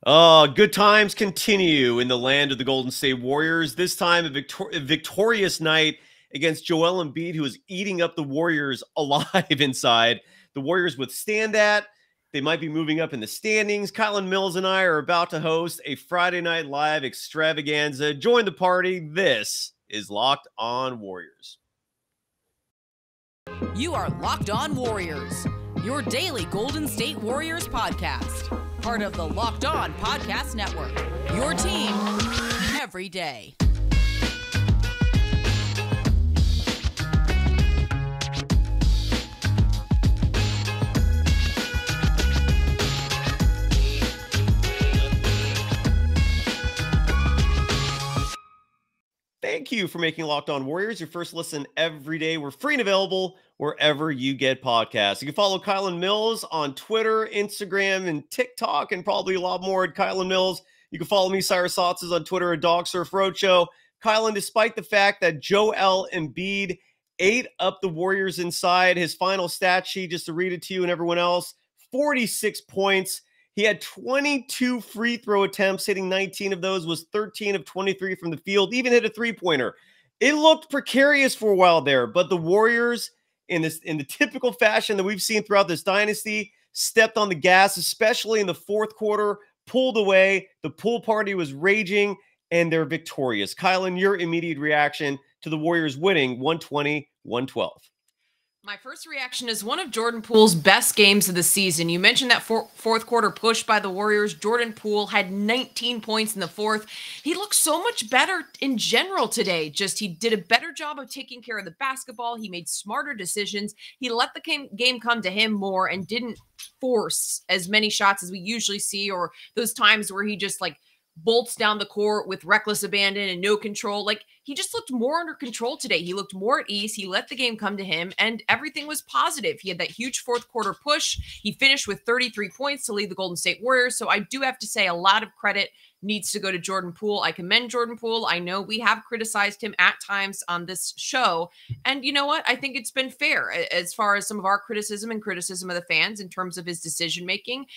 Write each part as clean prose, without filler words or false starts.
Good times continue in the land of the Golden State Warriors. This time, a victorious night against Joel Embiid, who is eating up the Warriors alive inside. The Warriors withstand that. They might be moving up in the standings. Kylen Mills and I are about to host a Friday Night Live extravaganza. Join the party. This is Locked On Warriors. You are Locked On Warriors, your daily Golden State Warriors podcast. Part of the Locked On Podcast Network, your team every day. Thank you for making Locked On Warriors your first listen every day. We're free and available wherever you get podcasts. You can follow Kylen Mills on Twitter, Instagram, and TikTok, and probably a lot more at Kylen Mills. You can follow me, Cyrus Saatsaz, on Twitter at Dog Surf Roadshow. Kylen, despite the fact that Joel Embiid ate up the Warriors inside, his final stat sheet, just to read it to you and everyone else, 46 points. He had 22 free throw attempts, hitting 19 of those, was 13 of 23 from the field, even hit a three-pointer. It looked precarious for a while there, but the Warriors, in the typical fashion that we've seen throughout this dynasty, stepped on the gas, especially in the fourth quarter, pulled away. The pool party was raging, and they're victorious. Kylen, your immediate reaction to the Warriors winning 120-112. My first reaction is one of Jordan Poole's best games of the season. You mentioned that fourth quarter push by the Warriors. Jordan Poole had 19 points in the fourth. He looked so much better in general today. He did a better job of taking care of the basketball. He made smarter decisions. He let the game come to him more and didn't force as many shots as we usually see, or those times where he just bolts down the court with reckless abandon and no control. He just looked more under control today. He looked more at ease. He let the game come to him, and everything was positive. He had that huge fourth quarter push. He finished with 33 points to lead the Golden State Warriors. So I do have to say a lot of credit needs to go to Jordan Poole. I commend Jordan Poole. I know we have criticized him at times on this show. And you know what? I think it's been fair as far as some of our criticism and criticism of the fans in terms of his decision-making.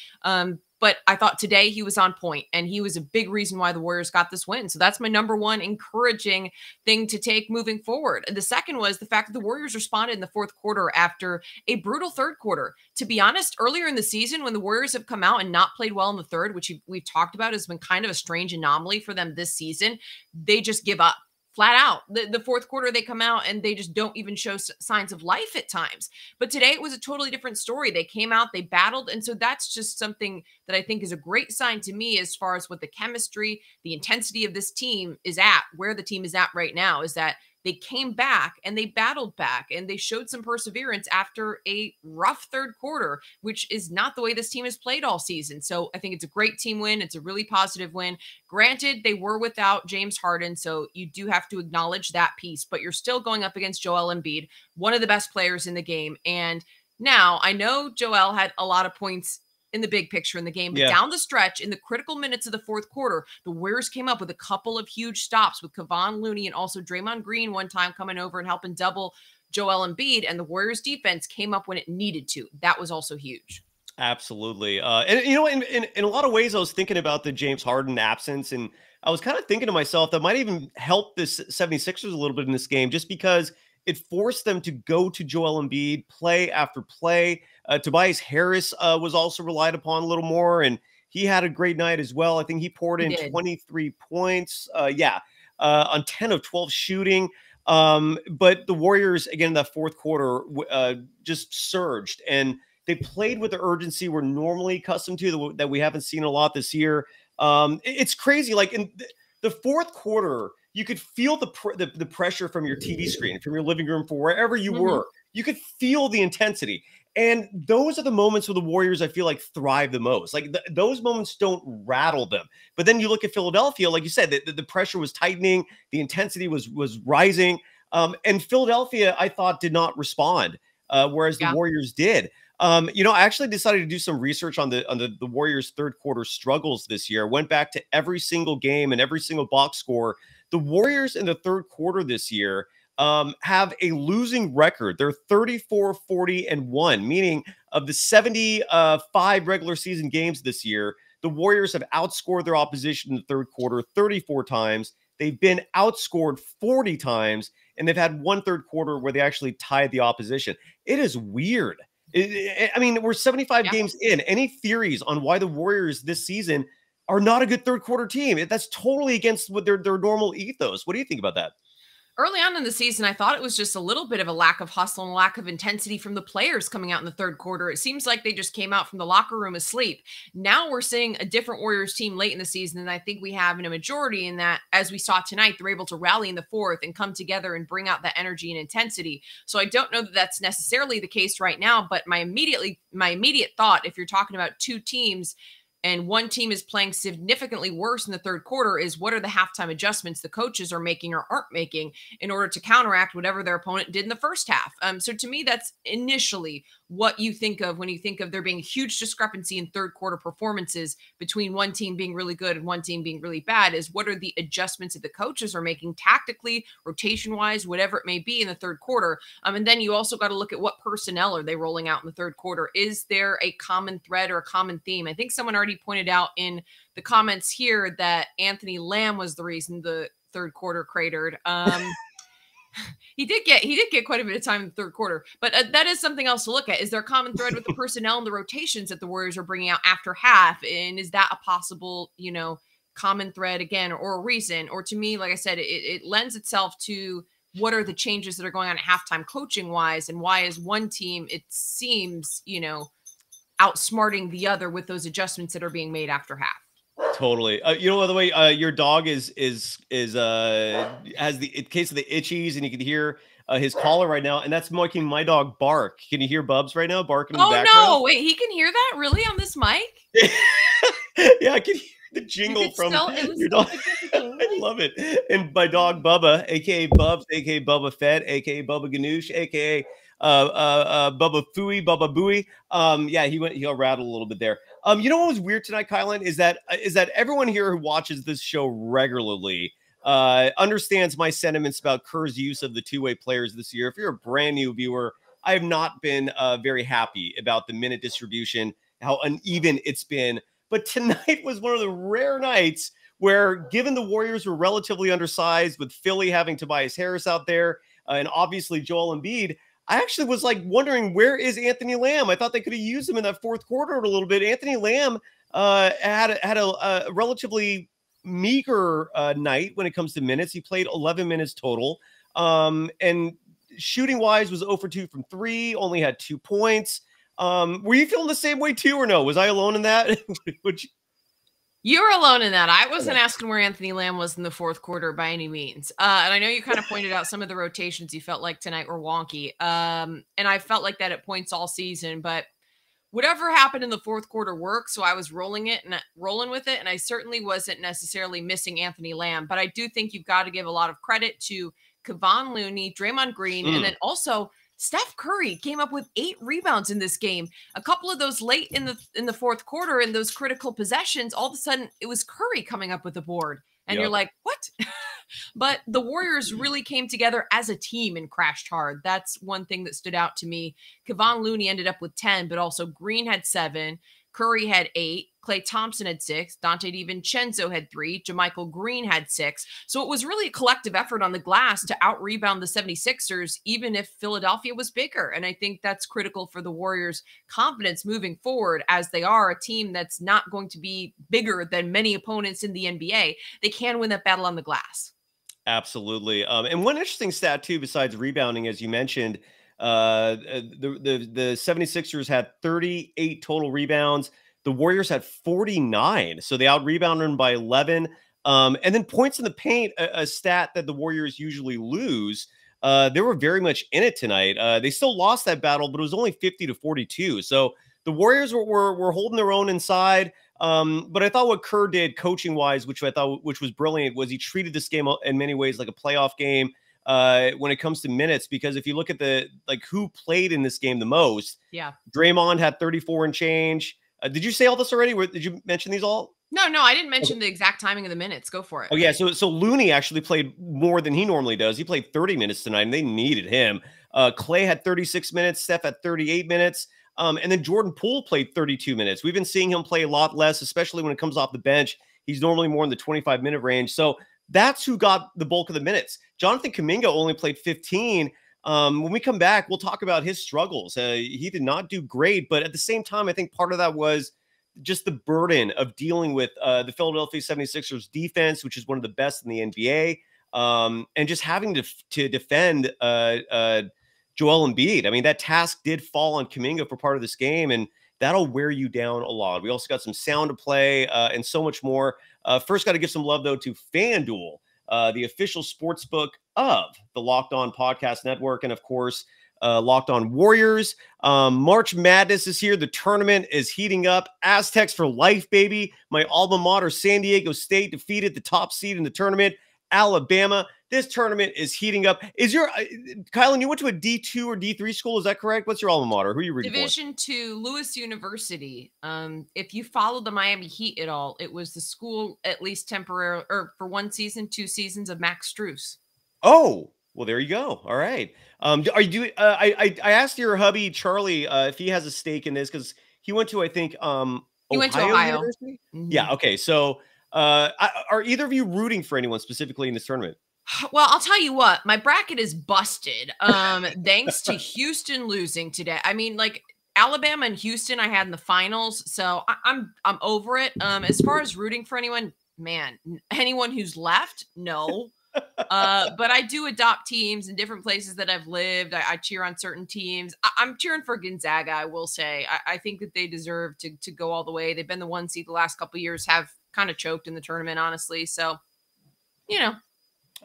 But I thought today he was on point, and he was a big reason why the Warriors got this win. So that's my number one encouraging thing to take moving forward. And the second was the fact that the Warriors responded in the fourth quarter after a brutal third quarter. To be honest, earlier in the season, when the Warriors have come out and not played well in the third, which we've talked about has been kind of a strange anomaly for them this season, they just give up. Flat out. The fourth quarter, they come out and they just don't even show signs of life at times. But today it was a totally different story. They came out, they battled. And so that's just something that I think is a great sign to me as far as what the chemistry, the intensity of this team is at, where the team is at right now, is that they came back and they battled back and they showed some perseverance after a rough third quarter, which is not the way this team has played all season. So I think it's a great team win. It's a really positive win. Granted, they were without James Harden, so you do have to acknowledge that piece, but you're still going up against Joel Embiid, one of the best players in the game. And now I know Joel had a lot of points in the big picture in the game, but down the stretch in the critical minutes of the fourth quarter, the Warriors came up with a couple of huge stops with Kevon Looney and also Draymond Green one time coming over and helping double Joel Embiid, and the Warriors defense came up when it needed to. That was also huge. Absolutely. And you know, in a lot of ways, I was thinking about the James Harden absence, and I was kind of thinking to myself that might even help this 76ers a little bit in this game, just because it forced them to go to Joel Embiid play after play. Tobias Harris was also relied upon a little more, and he had a great night as well. I think he poured in 23 points. On 10 of 12 shooting. But the Warriors, again, in that fourth quarter, just surged, and they played with the urgency we're normally accustomed to, that we haven't seen a lot this year. It's crazy. Like in the fourth quarter, you could feel the pressure from your TV screen, from your living room, for wherever you were. You could feel the intensity. And those are the moments where the Warriors, I feel like, thrive the most. Like those moments don't rattle them. But then you look at Philadelphia, like you said, the pressure was tightening, the intensity was rising. And Philadelphia, I thought, did not respond, whereas the Warriors did. You know, I actually decided to do some research on the Warriors' third quarter struggles this year. Went back to every single game and every single box score. The Warriors in the third quarter this year have a losing record. They're 34-40-1, meaning of the 75 regular season games this year, the Warriors have outscored their opposition in the third quarter 34 times. They've been outscored 40 times, and they've had one third quarter where they actually tied the opposition. It is weird. I mean, we're 75 games in. Any theories on why the Warriors this season are not a good third quarter team? That's totally against what their normal ethos. What do you think about that? Early on in the season, I thought it was just a little bit of a lack of hustle and a lack of intensity from the players coming out in the third quarter. It seems like they just came out from the locker room asleep. Now we're seeing a different Warriors team late in the season, and I think we have in a majority in that, as we saw tonight, they're able to rally in the fourth and come together and bring out that energy and intensity. So I don't know that that's necessarily the case right now, but my immediate thought, if you're talking about two teams, and one team is playing significantly worse in the third quarter, is what are the halftime adjustments the coaches are making or aren't making in order to counteract whatever their opponent did in the first half. So to me, that's initially what you think of when you think of there being a huge discrepancy in third quarter performances between one team being really good and one team being really bad, is what are the adjustments that the coaches are making tactically, rotation wise, whatever it may be in the third quarter. And then you also got to look at what personnel are they rolling out in the third quarter. Is there a common thread or a common theme? I think someone already pointed out in the comments here that Anthony Lamb was the reason the third quarter cratered. He did get quite a bit of time in the third quarter, but that is something else to look at. Is there a common thread with the personnel and the rotations that the Warriors are bringing out after half? And is that a possible, common thread again, or a reason? Or to me, like I said, it lends itself to what are the changes that are going on at halftime coaching wise, and why is one team, it seems, outsmarting the other with those adjustments that are being made after half. Totally. By the way, your dog has the case of the itchies, and you can hear his collar right now, and that's making my dog bark. Can you hear Bubs right now barking in the background? Oh no! Wait, he can hear that really on this mic? Yeah, I can hear the jingle from your dog. I love it. And my dog Bubba, aka Bubs, aka Bubba Fett, aka Bubba Ganoush, aka Bubba Fooey, Bubba Booey. Yeah, he'll rattle a little bit there. You know what was weird tonight, Kylen, is that everyone here who watches this show regularly understands my sentiments about Kerr's use of the two-way players this year. If you're a brand new viewer, I have not been very happy about the minute distribution, how uneven it's been. But tonight was one of the rare nights where, given the Warriors were relatively undersized, with Philly having Tobias Harris out there, and obviously Joel Embiid, I actually was wondering, where is Anthony Lamb? I thought they could have used him in that fourth quarter a little bit. Anthony Lamb had a relatively meager night when it comes to minutes. He played 11 minutes total. And shooting wise was 0 for 2 from 3, only had 2 points. Were you feeling the same way too, or no? Was I alone in that? You were alone in that. I wasn't asking where Anthony Lamb was in the fourth quarter by any means. And I know you kind of pointed out some of the rotations you felt like tonight were wonky. And I felt like that at points all season, but whatever happened in the fourth quarter worked. So I was rolling with it. And I certainly wasn't necessarily missing Anthony Lamb, but I do think you've got to give a lot of credit to Kevon Looney, Draymond Green, and then also Steph Curry came up with 8 rebounds in this game. A couple of those late in the fourth quarter, and those critical possessions, all of a sudden it was Curry coming up with the board. And you're like, what? But the Warriors really came together as a team and crashed hard. That's one thing that stood out to me. Kevon Looney ended up with 10, but also Green had 7. Curry had 8. Klay Thompson had 6. Dante DiVincenzo had 3. JaMychal Green had 6. So it was really a collective effort on the glass to out-rebound the 76ers, even if Philadelphia was bigger. And I think that's critical for the Warriors' confidence moving forward, as they are a team that's not going to be bigger than many opponents in the NBA. They can win that battle on the glass. Absolutely. And one interesting stat, too, besides rebounding, as you mentioned, the 76ers had 38 total rebounds. The Warriors had 49, so they out-rebounded them by 11. And then points in the paint, a stat that the Warriors usually lose. They were very much in it tonight. They still lost that battle, but it was only 50-42. So the Warriors were holding their own inside. But I thought what Kerr did coaching-wise, which was brilliant, was he treated this game in many ways like a playoff game when it comes to minutes. Because if you look at who played in this game the most, Draymond had 34 and change. Did you say all this already? Did you mention these all? No, I didn't mention the exact timing of the minutes. Go for it. Oh, yeah. So Looney actually played more than he normally does. He played 30 minutes tonight, and they needed him. Klay had 36 minutes. Steph had 38 minutes. And then Jordan Poole played 32 minutes. We've been seeing him play a lot less, especially when it comes off the bench. He's normally more in the 25-minute range. So that's who got the bulk of the minutes. Jonathan Kuminga only played 15. When we come back, we'll talk about his struggles. He did not do great, but at the same time, I think part of that was just the burden of dealing with the Philadelphia 76ers defense, which is one of the best in the NBA, and just having to defend Joel Embiid. I mean, that task did fall on Kuminga for part of this game, and that'll wear you down a lot. We also got some sound to play and so much more. First, got to give some love, though, to FanDuel, the official sports book of the Locked On Podcast Network, and, of course, Locked On Warriors. March Madness is here. The tournament is heating up. Aztecs for life, baby. My alma mater, San Diego State, defeated the top seed in the tournament, Alabama. This tournament is heating up. Is your Kylen, you went to a D2 or D3 school? Is that correct? What's your alma mater? Who are you reading Division II, Lewis University. If you follow the Miami Heat at all, it was the school, at least temporarily, or for 1 season, 2 seasons of Max Strus. Oh, well, there you go. All right. Are you doing? I asked your hubby Charlie if he has a stake in this because he went to, I think, He went to Ohio. University. Mm-hmm. Yeah. Okay. So, are either of you rooting for anyone specifically in this tournament? Well, I'll tell you what, my bracket is busted. Thanks to Houston losing today. I mean, like Alabama and Houston, I had in the finals, so I'm over it. As far as rooting for anyone, man, anyone who's left, no. But I do adopt teams in different places that I've lived. I cheer on certain teams. I'm cheering for Gonzaga, I will say. I think that they deserve to go all the way. They've been the 1 seed the last couple of years, have kind of choked in the tournament, honestly. So, you know,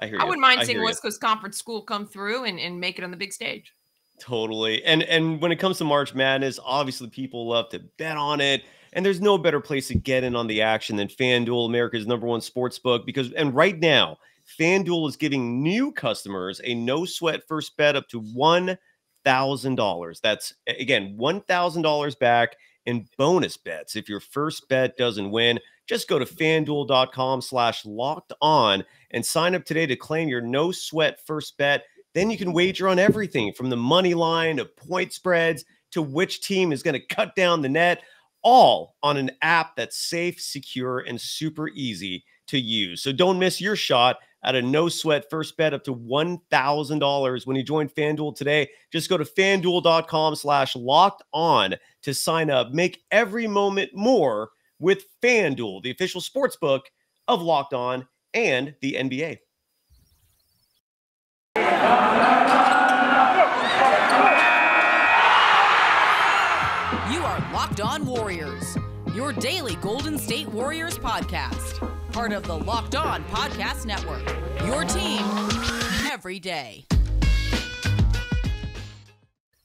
I wouldn't mind seeing West Coast Conference school come through and make it on the big stage. Totally. And when it comes to March Madness, obviously people love to bet on it. And there's no better place to get in on the action than FanDuel, America's #1 sports book. And right now, FanDuel is giving new customers a no-sweat first bet up to $1,000. That's, again, $1,000 back in bonus bets if your first bet doesn't win. Just go to FanDuel.com/locked-on and sign up today to claim your no-sweat first bet. Then you can wager on everything from the money line to point spreads to which team is going to cut down the net, all on an app that's safe, secure, and super easy to use. So don't miss your shot at a no-sweat first bet up to $1,000 when you join FanDuel today. Just go to FanDuel.com/locked-on to sign up. Make every moment more with FanDuel, the official sports book of Locked On and the NBA. You are Locked On Warriors, your daily Golden State Warriors podcast. Part of the Locked On Podcast Network, your team every day.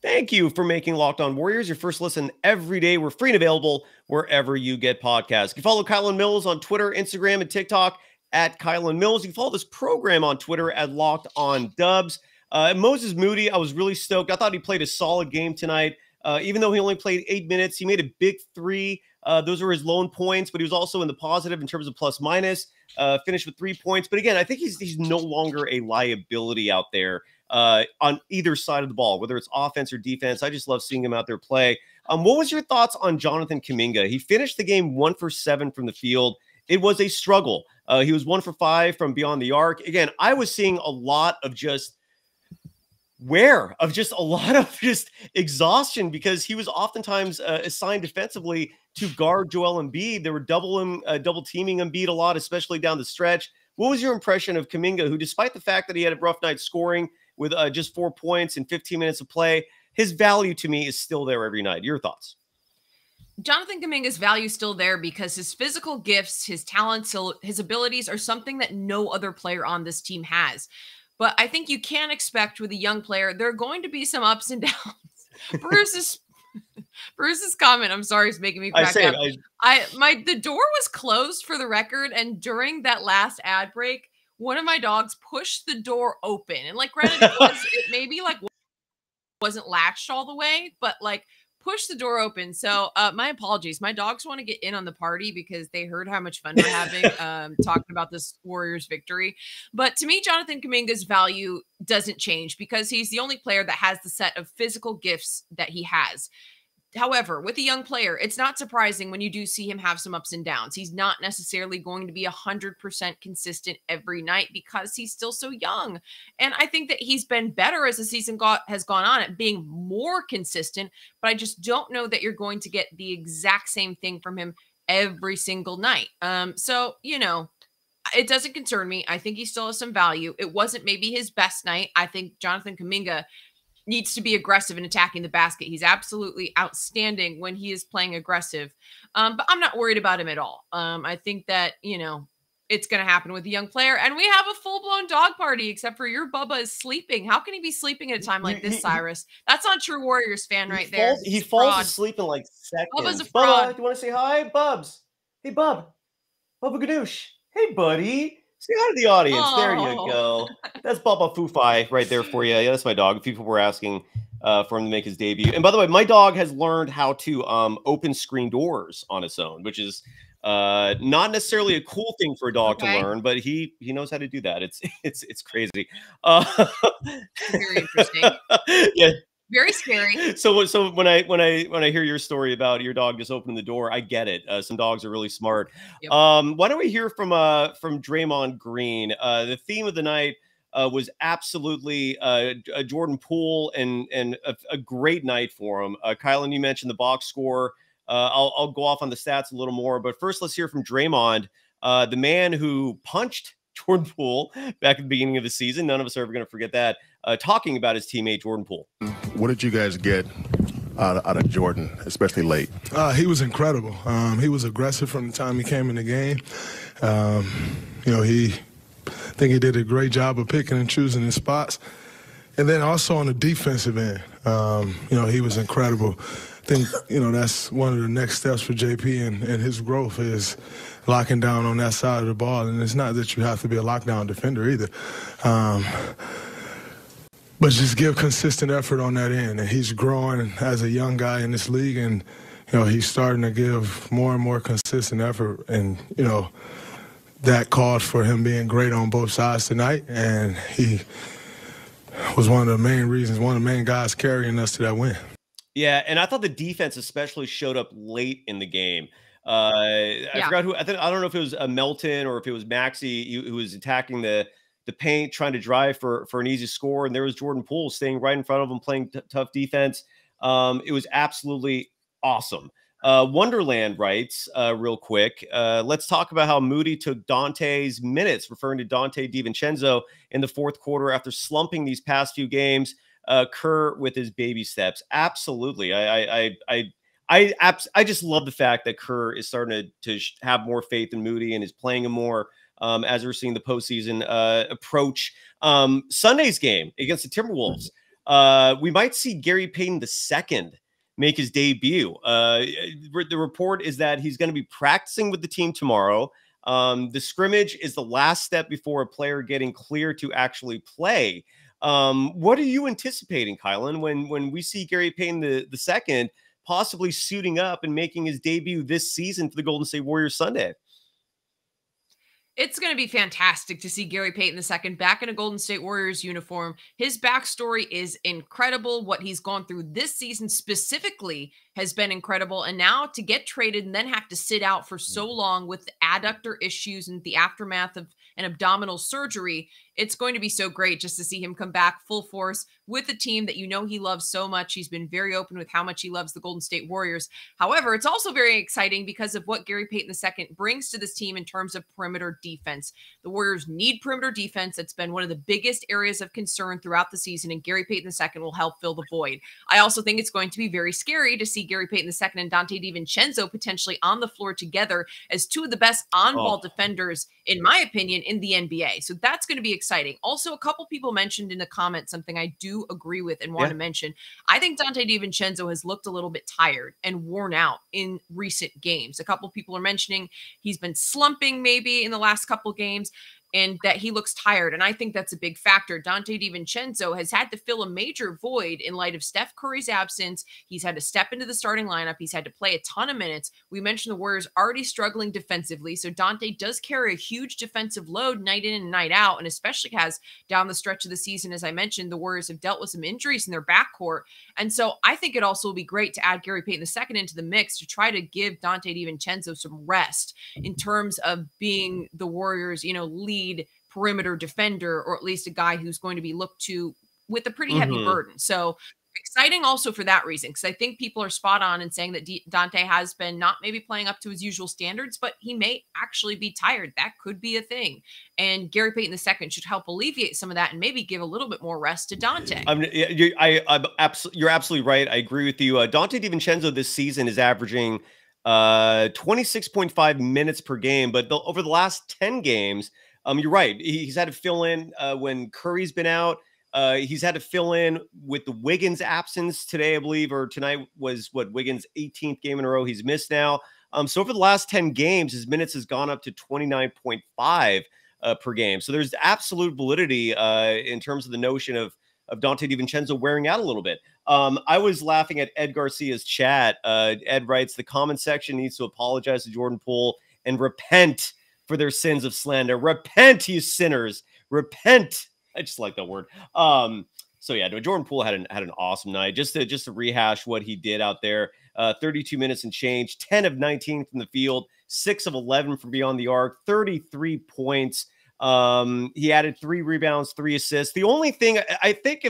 Thank you for making Locked On Warriors your first listen every day. We're free and available wherever you get podcasts. You can follow Kylen Mills on Twitter, Instagram, and TikTok at Kylen Mills. You can follow this program on Twitter at Locked On Dubs. Moses Moody, I was really stoked. I thought he played a solid game tonight. Even though he only played 8 minutes, he made a big three. Those were his lone points, but he was also in the positive in terms of plus minus, finished with 3 points. But again, I think he's no longer a liability out there on either side of the ball, whether it's offense or defense. I just love seeing him out there play. What was your thoughts on Jonathan Kuminga? He finished the game 1 for 7 from the field. It was a struggle. He was 1 for 5 from beyond the arc. Again, I was seeing a lot of just exhaustion because he was oftentimes assigned defensively to guard Joel Embiid. They were double teaming Embiid a lot, especially down the stretch. What was your impression of Kuminga, who, despite the fact that he had a rough night scoring with just 4 points in 15 minutes of play, his value to me is still there every night? Your thoughts? Jonathan Kuminga's value is still there because his physical gifts, his talents, his abilities are something that no other player on this team has. But I think you can expect with a young player, there are going to be some ups and downs. Bruce's comment, I'm sorry, is making me crack up. The door was closed for the record, and during that last ad break, one of my dogs pushed the door open. And like, granted, it maybe like wasn't latched all the way, but like push the door open. So my apologies. My dogs want to get in on the party because they heard how much fun we're having talking about this Warriors victory. But to me, Jonathan Kuminga's value doesn't change because he's the only player that has the set of physical gifts that he has. However, with a young player, it's not surprising when you do see him have some ups and downs. He's not necessarily going to be 100% consistent every night because he's still so young. And I think that he's been better as the season has gone on at being more consistent, but I just don't know that you're going to get the exact same thing from him every single night. So, it doesn't concern me. I think he still has some value. It wasn't maybe his best night. I think Jonathan Kuminga needs to be aggressive in attacking the basket. He's absolutely outstanding when he is playing aggressive. But I'm not worried about him at all. I think that, it's going to happen with a young player. And we have a full-blown dog party, except for your Bubba is sleeping. How can he be sleeping at a time like this, Cyrus? That's not true Warriors fan right there. He falls asleep in like seconds. Bubba's a fraud. Bubba, do you want to say hi? Bubs. Hey, Bub. Bubba Gadoosh. Hey, buddy. Say hi to the audience. Oh. There you go. That's Bubba Foofy right there for you. Yeah, that's my dog. People were asking for him to make his debut. And by the way, my dog has learned how to open screen doors on its own, which is not necessarily a cool thing for a dog to learn, but he knows how to do that. It's crazy. Very interesting. Yeah. Very scary. So when I hear your story about your dog just opening the door, I get it. Some dogs are really smart. Yep. Why don't we hear from Draymond Green? The theme of the night was absolutely Jordan Poole and a great night for him. Kylen, you mentioned the box score. I'll go off on the stats a little more, but first let's hear from Draymond, the man who punched Jordan Poole back at the beginning of the season. None of us are ever going to forget that. Talking about his teammate Jordan Poole. What did you guys get out of Jordan, especially late? He was incredible. He was aggressive from the time he came in the game. I think he did a great job of picking and choosing his spots. And then also on the defensive end, he was incredible. I think, that's one of the next steps for JP and his growth is locking down on that side of the ball. And it's not that you have to be a lockdown defender either. But just give consistent effort on that end. And he's growing as a young guy in this league, and, he's starting to give more and more consistent effort. And, that called for him being great on both sides tonight. And he was one of the main reasons, one of the main guys carrying us to that win. Yeah, and I thought the defense especially showed up late in the game. I forgot who. I don't know if it was Melton or if it was Maxey who was attacking the paint, trying to drive for an easy score, and there was Jordan Poole staying right in front of him, playing tough defense. It was absolutely awesome. Wonderland writes real quick. Let's talk about how Moody took Dante's minutes, referring to Dante DiVincenzo in the fourth quarter after slumping these past few games. Kerr with his baby steps. Absolutely. I just love the fact that Kerr is starting to have more faith in Moody and is playing him more as we're seeing the postseason approach. Sunday's game against the Timberwolves. We might see Gary Payton II make his debut. The report is that he's going to be practicing with the team tomorrow. The scrimmage is the last step before a player getting clear to actually play. What are you anticipating, Kylen, when we see Gary Payton II possibly suiting up and making his debut this season for the Golden State Warriors Sunday? It's going to be fantastic to see Gary Payton II back in a Golden State Warriors uniform. His backstory is incredible. What he's gone through this season specifically has been incredible. And now to get traded and then have to sit out for so long with adductor issues and the aftermath of an abdominal surgery, it's going to be so great just to see him come back full force with a team that he loves so much. He's been very open with how much he loves the Golden State Warriors. However, it's also very exciting because of what Gary Payton II brings to this team in terms of perimeter defense. The Warriors need perimeter defense. It's been one of the biggest areas of concern throughout the season, and Gary Payton II will help fill the void. I also think it's going to be very scary to see Gary Payton II and Dante DiVincenzo potentially on the floor together as two of the best on-ball defenders, in my opinion, in the NBA. So that's going to be exciting. Also, a couple people mentioned in the comments something I do agree with and want to mention. I think Dante DiVincenzo has looked a little bit tired and worn out in recent games. A couple people are mentioning he's been slumping maybe in the last couple games. and that he looks tired. And I think that's a big factor. Dante DiVincenzo has had to fill a major void in light of Steph Curry's absence. He's had to step into the starting lineup. He's had to play a ton of minutes. We mentioned the Warriors already struggling defensively. So Dante does carry a huge defensive load night in and night out, and especially has down the stretch of the season. As I mentioned, the Warriors have dealt with some injuries in their backcourt. And so I think it also will be great to add Gary Payton II into the mix to try to give Dante DiVincenzo some rest in terms of being the Warriors, lead perimeter defender, or at least a guy who's going to be looked to with a pretty heavy burden. So exciting also for that reason, because I think people are spot on in saying that Dante has been not maybe playing up to his usual standards, but he may actually be tired. That could be a thing. And Gary Payton II should help alleviate some of that and maybe give a little bit more rest to Dante. You're absolutely right. I agree with you. Dante DiVincenzo this season is averaging 26.5 minutes per game, but over the last 10 games, you're right. He's had to fill in when Curry's been out. He's had to fill in with the Wiggins absence today, I believe, or tonight was Wiggins' 18th game in a row he's missed now. So over the last 10 games, his minutes has gone up to 29.5 per game. So there's absolute validity in terms of the notion of Dante DiVincenzo wearing out a little bit. I was laughing at Ed Garcia's chat. Ed writes, the comment section needs to apologize to Jordan Poole and repent for their sins of slander. Repent, you sinners. Repent. I just like that word. So yeah, Jordan Poole had an awesome night. Just to rehash what he did out there, 32 minutes and change, 10 of 19 from the field, 6 of 11 from beyond the arc, 33 points. He added 3 rebounds, 3 assists. The only thing I think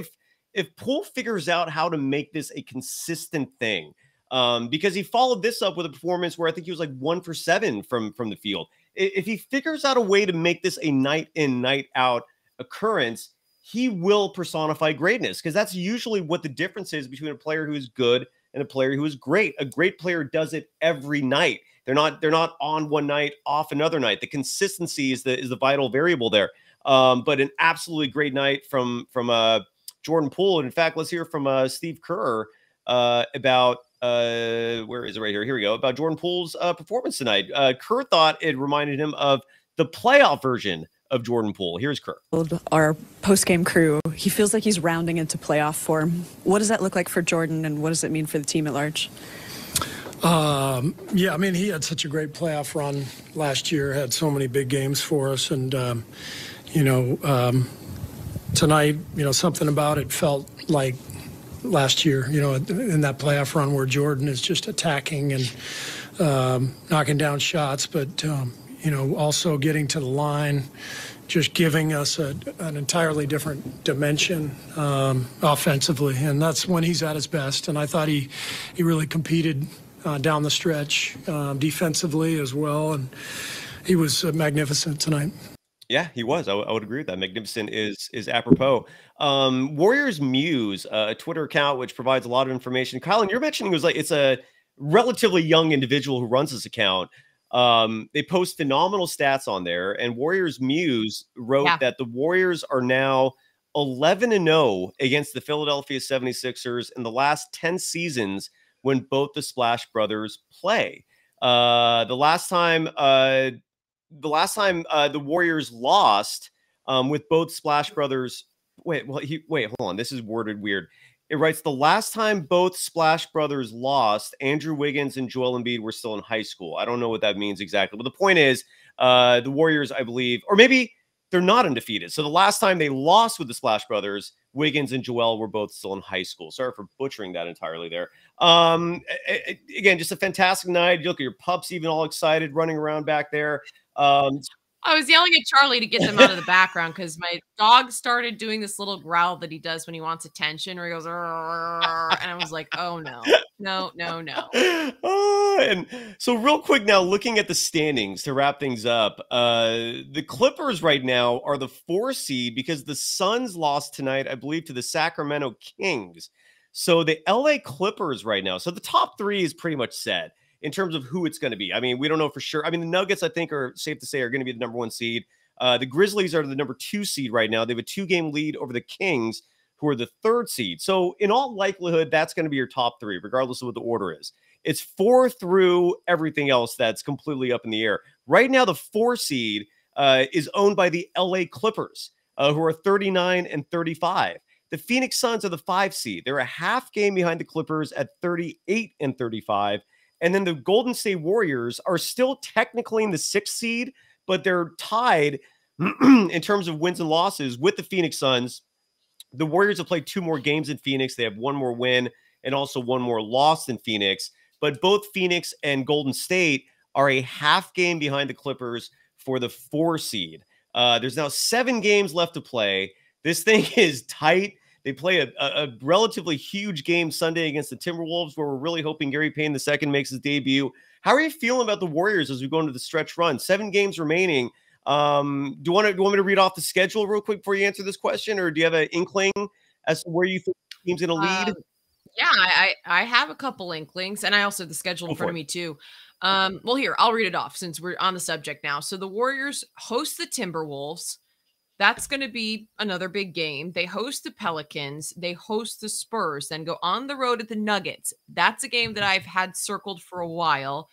if Poole figures out how to make this a consistent thing, because he followed this up with a performance where I think he was like 1 for 7 from the field. If he figures out a way to make this a night in, night out occurrence, he will personify greatness, because that's usually what the difference is between a player who is good and a player who is great. A great player does it every night. They're not on one night, off another night. The consistency is the vital variable there. But an absolutely great night from Jordan Poole. And in fact, let's hear from Steve Kerr about where is it? Right here. Here we go. About Jordan Poole's performance tonight. Kerr thought it reminded him of the playoff version of Jordan Poole. Here's Kerr. Our post-game crew, he feels like he's rounding into playoff form. What does that look like for Jordan, and what does it mean for the team at large? Yeah, I mean, he had such a great playoff run last year, had so many big games for us, and, tonight, something about it felt like last year, in that playoff run where Jordan is just attacking and knocking down shots, but, also getting to the line, just giving us an entirely different dimension offensively. And that's when he's at his best. And I thought he really competed down the stretch defensively as well. And he was magnificent tonight. Yeah, he was. I would agree with that. Magnificent is apropos. Warriors Muse, a Twitter account which provides a lot of information. Kylen, you're mentioning it's a relatively young individual who runs this account. They post phenomenal stats on there, and Warriors Muse wrote that the Warriors are now 11-0 against the Philadelphia 76ers in the last 10 seasons when both the Splash Brothers play. The last time the Warriors lost with both Splash Brothers. Wait, hold on. This is worded weird. It writes, the last time both Splash Brothers lost, Andrew Wiggins and Joel Embiid were still in high school. I don't know what that means exactly. But the point is, the Warriors, I believe, or maybe they're not undefeated. So the last time they lost with the Splash Brothers, Wiggins and Joel were both still in high school. Sorry for butchering that entirely there. Again, just a fantastic night. You look at your pups even all excited running around back there. I was yelling at Charlie to get them out of the background because my dog started doing this little growl that he does when he wants attention, or he goes, "Arr," and I was like, oh no. And so real quick now, looking at the standings to wrap things up, the Clippers right now are the 4 seed because the Suns lost tonight, I believe, to the Sacramento Kings. So the LA Clippers right now, so the top 3 is pretty much set in terms of who it's going to be. I mean, we don't know for sure. I mean, the Nuggets, I think, are safe to say are going to be the number 1 seed. The Grizzlies are the number 2 seed right now. They have a 2-game lead over the Kings, who are the 3rd seed. So in all likelihood, that's going to be your top 3, regardless of what the order is. It's 4 through everything else that's completely up in the air. Right now, the 4 seed is owned by the LA Clippers, who are 39-35. The Phoenix Suns are the 5 seed. They're a half game behind the Clippers at 38-35. And then the Golden State Warriors are still technically in the 6th seed, but they're tied in terms of wins and losses with the Phoenix Suns. The Warriors have played 2 more games in Phoenix. They have 1 more win and also 1 more loss than Phoenix. But both Phoenix and Golden State are a half game behind the Clippers for the 4 seed. There's now 7 games left to play. This thing is tight. They play a relatively huge game Sunday against the Timberwolves, where we're really hoping Gary Payton II makes his debut. How are you feeling about the Warriors as we go into the stretch run? 7 games remaining. Do you want me to read off the schedule real quick before you answer this question, or do you have an inkling as to where you think the team's going to lead? Yeah, I have a couple inklings, and I also have the schedule in front of me too. Well, here, I'll read it off since we're on the subject now. So the Warriors host the Timberwolves. That's going to be another big game. They host the Pelicans. They host the Spurs, then go on the road at the Nuggets. That's a game that I've had circled for a while.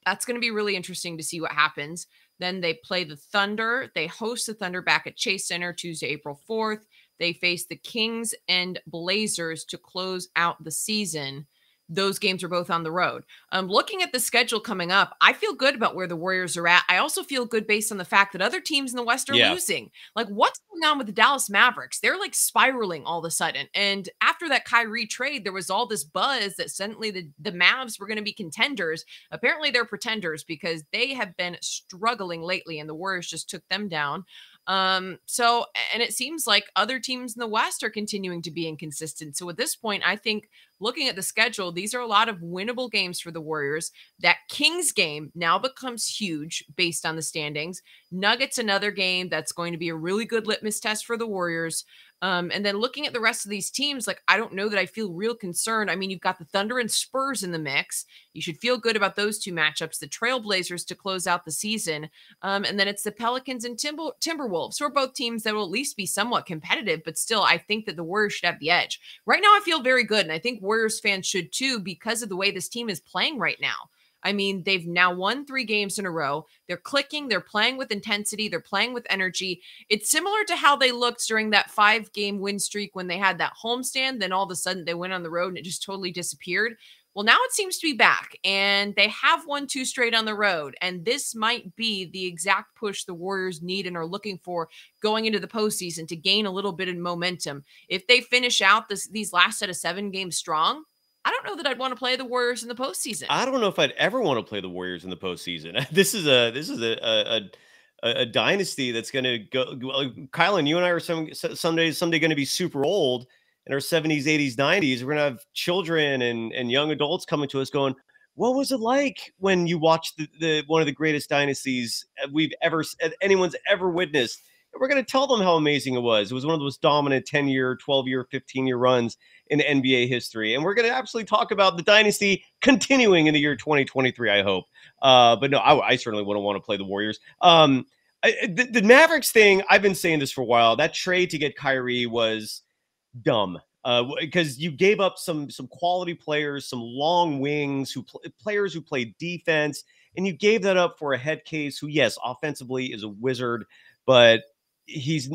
That's going to be really interesting to see what happens. Then they play the Thunder. They host the Thunder back at Chase Center Tuesday, April 4th. They face the Kings and Blazers to close out the season. Those games are both on the road. Looking at the schedule coming up, I feel good about where the Warriors are at. I also feel good based on the fact that other teams in the West are losing. Like, what's going on with the Dallas Mavericks? They're like spiraling all of a sudden. And after that Kyrie trade, there was all this buzz that suddenly the Mavs were going to be contenders. Apparently they're pretenders because they have been struggling lately and the Warriors just took them down. And it seems like other teams in the West are continuing to be inconsistent. So at this point, I think looking at the schedule, these are a lot of winnable games for the Warriors. That Kings game now becomes huge based on the standings. Nuggets, another game that's going to be a really good litmus test for the Warriors. And then looking at the rest of these teams, like, I don't know that I feel real concerned. I mean, you've got the Thunder and Spurs in the mix. You should feel good about those 2 matchups, the Trailblazers to close out the season. And then it's the Pelicans and Timberwolves, who are both teams that will at least be somewhat competitive, but still, I think that the Warriors should have the edge. Right now, I feel very good, and I think Warriors fans should too, because of the way this team is playing right now. I mean, they've now won 3 games in a row. They're clicking. They're playing with intensity. They're playing with energy. It's similar to how they looked during that 5-game win streak when they had that homestand. Then all of a sudden they went on the road and it just totally disappeared. Well, now it seems to be back, and they have won 2 straight on the road. And this might be the exact push the Warriors need and are looking for going into the postseason to gain a little bit of momentum. If they finish out these last set of 7 games strong, I don't know that I'd want to play the Warriors in the postseason. I don't know if I'd ever want to play the Warriors in the postseason. This is a dynasty that's going to go. Kylen, you and I are someday going to be super old in our 70s, 80s, 90s. We're going to have children and young adults coming to us going, "What was it like when you watched the one of the greatest dynasties anyone's ever witnessed?" We're going to tell them how amazing it was. It was one of the most dominant 10-year, 12-year, 15-year runs in NBA history. And we're going to absolutely talk about the dynasty continuing in the year 2023, I hope. But no, I certainly wouldn't want to play the Warriors. The Mavericks thing, I've been saying this for a while. That trade to get Kyrie was dumb because you gave up some quality players, some long wings, players who played defense, and you gave that up for a head case who, yes, offensively is a wizard, but he's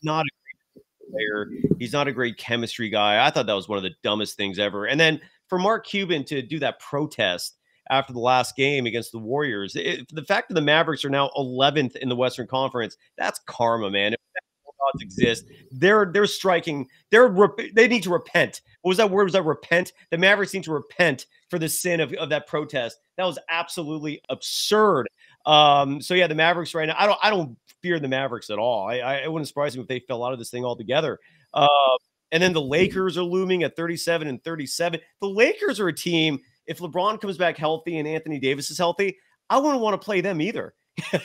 not a great player. He's not a great chemistry guy. I thought that was one of the dumbest things ever. And then for Mark Cuban to do that protest after the last game against the Warriors, the fact that the Mavericks are now 11th in the Western Conference, that's karma, man. If gods exist, they're striking. They need to repent. What was that word? Was that repent? The Mavericks need to repent for the sin of that protest. That was absolutely absurd. So yeah, the Mavericks right now, I don't fear the Mavericks at all. It wouldn't surprise me if they fell out of this thing altogether. And then the Lakers are looming at 37-37. The Lakers are a team, if LeBron comes back healthy and Anthony Davis is healthy, I wouldn't want to play them either.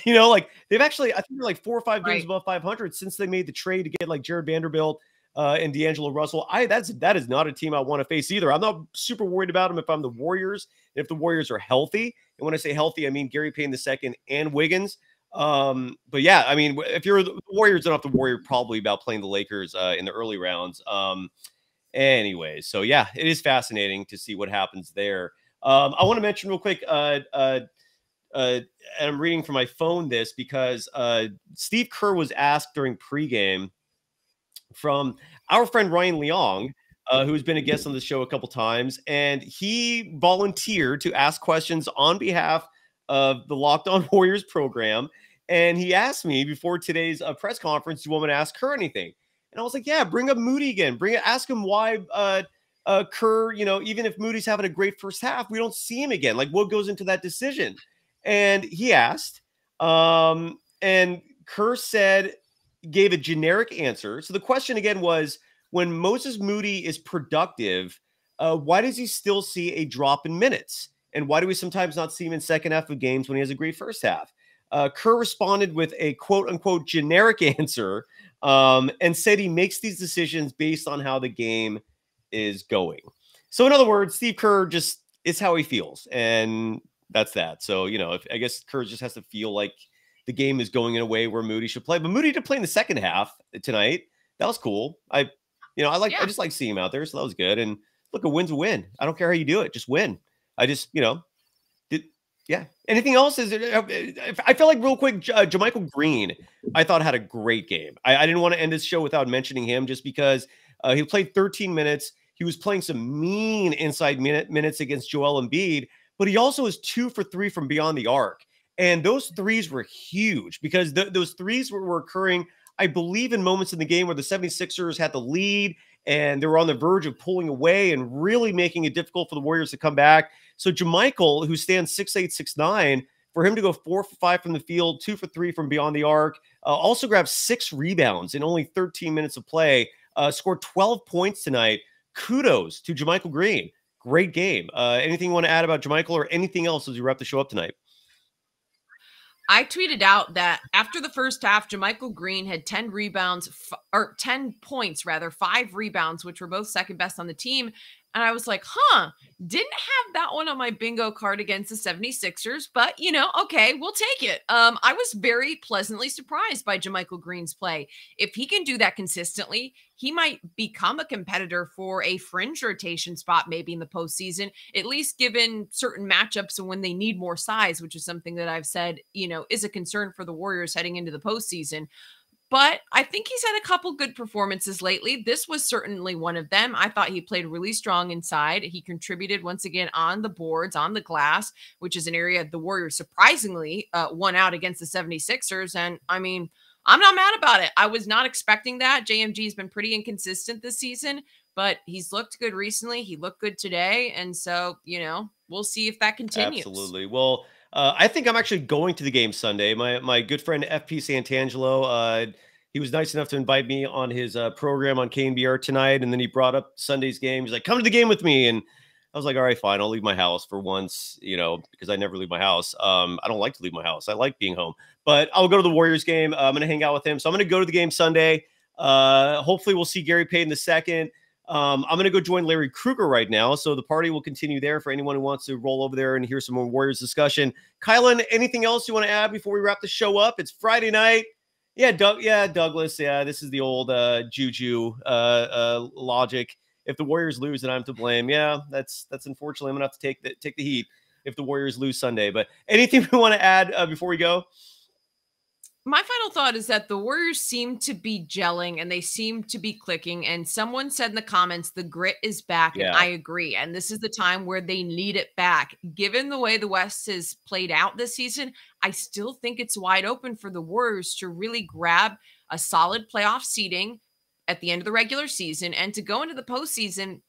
Like they've actually, I think they're like 4 or 5 games above 500 since they made the trade to get like Jared Vanderbilt and D'Angelo Russell. That is not a team I want to face either. I'm not super worried about them if I'm the Warriors, if the Warriors are healthy. And when I say healthy, I mean Gary Payton II and Wiggins. But yeah, I mean, if you're the Warriors, don't have to worry probably about playing the Lakers in the early rounds. Anyways, so yeah, it is fascinating to see what happens there. I want to mention real quick, and I'm reading from my phone this because Steve Kerr was asked during pregame from our friend Ryan Leong, who's been a guest on the show a couple times, and he volunteered to ask questions on behalf of the Locked On Warriors program. And he asked me before today's press conference, do you want me to ask Kerr anything? And I was like, yeah, bring up Moody again. Ask him why Kerr, even if Moody's having a great first half, we don't see him again. Like, what goes into that decision? And he asked, and Kerr gave a generic answer. So the question again was, when Moses Moody is productive, why does he still see a drop in minutes? And why do we sometimes not see him in second half of games when he has a great first half? Kerr responded with a quote unquote generic answer and said he makes these decisions based on how the game is going. So in other words, Steve Kerr just is how he feels. And that's that. So, I guess Kerr just has to feel like the game is going in a way where Moody should play. But Moody did play in the second half tonight. That was cool. I just like seeing him out there. So that was good. And look, a win's a win. I don't care how you do it. Just win. I just, yeah. Anything else? I feel like real quick, JaMychal Green, I thought had a great game. I didn't want to end this show without mentioning him just because he played 13 minutes. He was playing some mean inside minutes against Joel Embiid, but he also was 2 for 3 from beyond the arc. And those threes were huge because those threes were occurring, I believe, in moments in the game where the 76ers had the lead and they were on the verge of pulling away and really making it difficult for the Warriors to come back. So JaMychal, who stands 6'8", 6'9", for him to go 4 for 5 from the field, 2 for 3 from beyond the arc, also grabbed 6 rebounds in only 13 minutes of play, scored 12 points tonight. Kudos to JaMychal Green. Great game. Anything you want to add about JaMychal or anything else as we wrap the show up tonight? I tweeted out that after the first half, JaMychal Green had 10 points, 5 rebounds, which were both second best on the team. And I was like, didn't have that one on my bingo card against the 76ers, but okay, we'll take it. I was very pleasantly surprised by JaMychal Green's play. If he can do that consistently, he might become a competitor for a fringe rotation spot, maybe in the postseason, at least given certain matchups and when they need more size, which is something that I've said, is a concern for the Warriors heading into the postseason. But I think he's had a couple good performances lately. This was certainly one of them. I thought he played really strong inside. He contributed once again on the boards, on the glass, which is an area the Warriors surprisingly won out against the 76ers. And I mean, I'm not mad about it. I was not expecting that. JMG has been pretty inconsistent this season, but he's looked good recently. He looked good today. And so, we'll see if that continues. Absolutely. Well, I think I'm actually going to the game Sunday. My good friend FP Santangelo, he was nice enough to invite me on his program on KNBR tonight, and then he brought up Sunday's game. He's like, "Come to the game with me," and I was like, "All right, fine. I'll leave my house for once, because I never leave my house. I don't like to leave my house. I like being home, but I'll go to the Warriors game. I'm going to hang out with him, so I'm going to go to the game Sunday. Hopefully, we'll see Gary Payton II. I'm going to go join Larry Krueger right now. So the party will continue there for anyone who wants to roll over there and hear some more Warriors discussion. Kylen, anything else you want to add before we wrap the show up? It's Friday night. Yeah, Douglas. Yeah, this is the old juju logic. If the Warriors lose, then I'm to blame. Yeah, that's unfortunately I'm going to have to take the heat if the Warriors lose Sunday. But anything we want to add before we go? My final thought is that the Warriors seem to be gelling and they seem to be clicking. And someone said in the comments, the grit is back. Yeah. And I agree. And this is the time where they need it back. Given the way the West has played out this season, I still think it's wide open for the Warriors to really grab a solid playoff seeding at the end of the regular season and to go into the postseason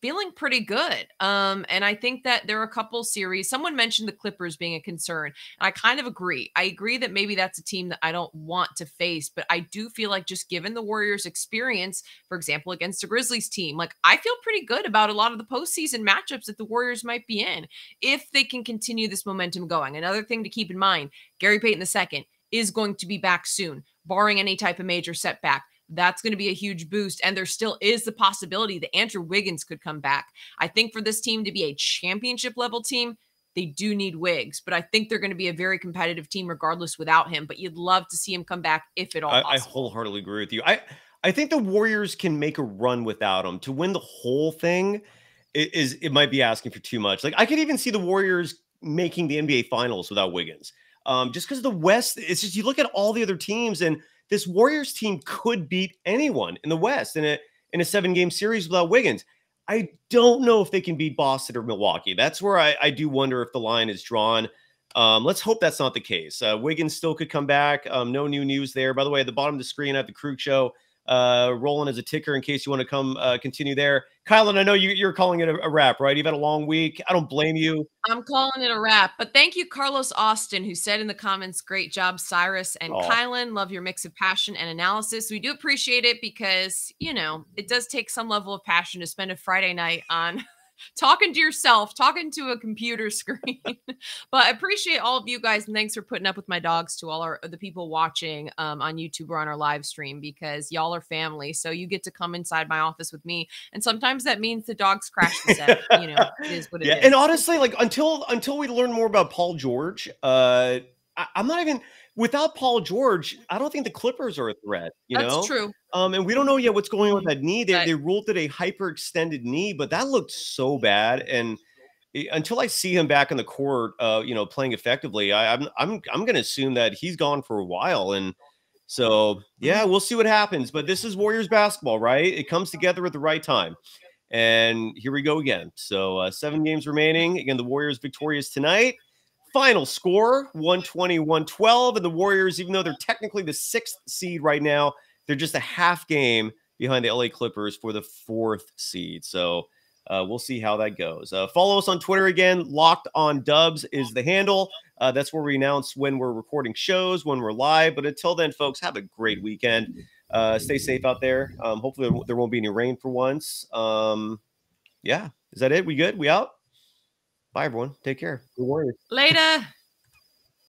feeling pretty good. And I think that there are a couple series. Someone mentioned the Clippers being a concern. And I kind of agree. I agree that maybe that's a team that I don't want to face, but I do feel like just given the Warriors' experience, for example, against the Grizzlies team, like I feel pretty good about a lot of the postseason matchups that the Warriors might be in if they can continue this momentum going. Another thing to keep in mind, Gary Payton II is going to be back soon, barring any type of major setback. That's going to be a huge boost. And there still is the possibility that Andrew Wiggins could come back. I think for this team to be a championship level team, they do need Wiggs, but I think they're going to be a very competitive team regardless without him. But you'd love to see him come back if at all possible. I wholeheartedly agree with you. I think the Warriors can make a run without him. To win the whole thing it might be asking for too much. Like I could even see the Warriors, making the NBA Finals without Wiggins. Just because the West, it's just you look at all the other teams, and this Warriors team could beat anyone in the West in a 7-game series without Wiggins. I don't know if they can beat Boston or Milwaukee. That's where I do wonder if the line is drawn. Let's hope that's not the case. Wiggins still could come back. No new news there. By the way, at the bottom of the screen, I have the Krug Show rolling as a ticker in case you want to come continue there. Kylen, I know you're calling it a wrap, right? You've had a long week. I don't blame you. I'm calling it a wrap. But thank you, Carlos Austin, who said in the comments, great job, Cyrus and Kylen. Love your mix of passion and analysis. We do appreciate it because, it does take some level of passion to spend a Friday night on talking to yourself, talking to a computer screen. But I appreciate all of you guys, and thanks for putting up with my dogs, to all the people watching on YouTube or on our live stream, because y'all are family. So you get to come inside my office with me, and sometimes that means the dogs crash the set. It is what it is. And honestly, like until we learn more about Paul George, I'm not even. Without Paul George, I don't think the Clippers are a threat. That's true. And we don't know yet what's going on with that knee. They ruled it a hyperextended knee, but that looked so bad. And until I see him back in the court, playing effectively, I'm going to assume that he's gone for a while. And so, yeah, we'll see what happens. But this is Warriors basketball, right? It comes together at the right time. And here we go again. So 7 games remaining. Again, the Warriors victorious tonight. Final score, 120-112. And the Warriors, even though they're technically the 6th seed right now, they're just a half game behind the LA Clippers for the 4th seed. So we'll see how that goes. Follow us on Twitter again. Locked on Dubs is the handle. That's where we announce when we're recording shows, when we're live. But until then, folks, have a great weekend. Stay safe out there. Hopefully there won't be any rain for once. Yeah. Is that it? We good? We out? Bye, everyone. Take care. The Warriors. Later.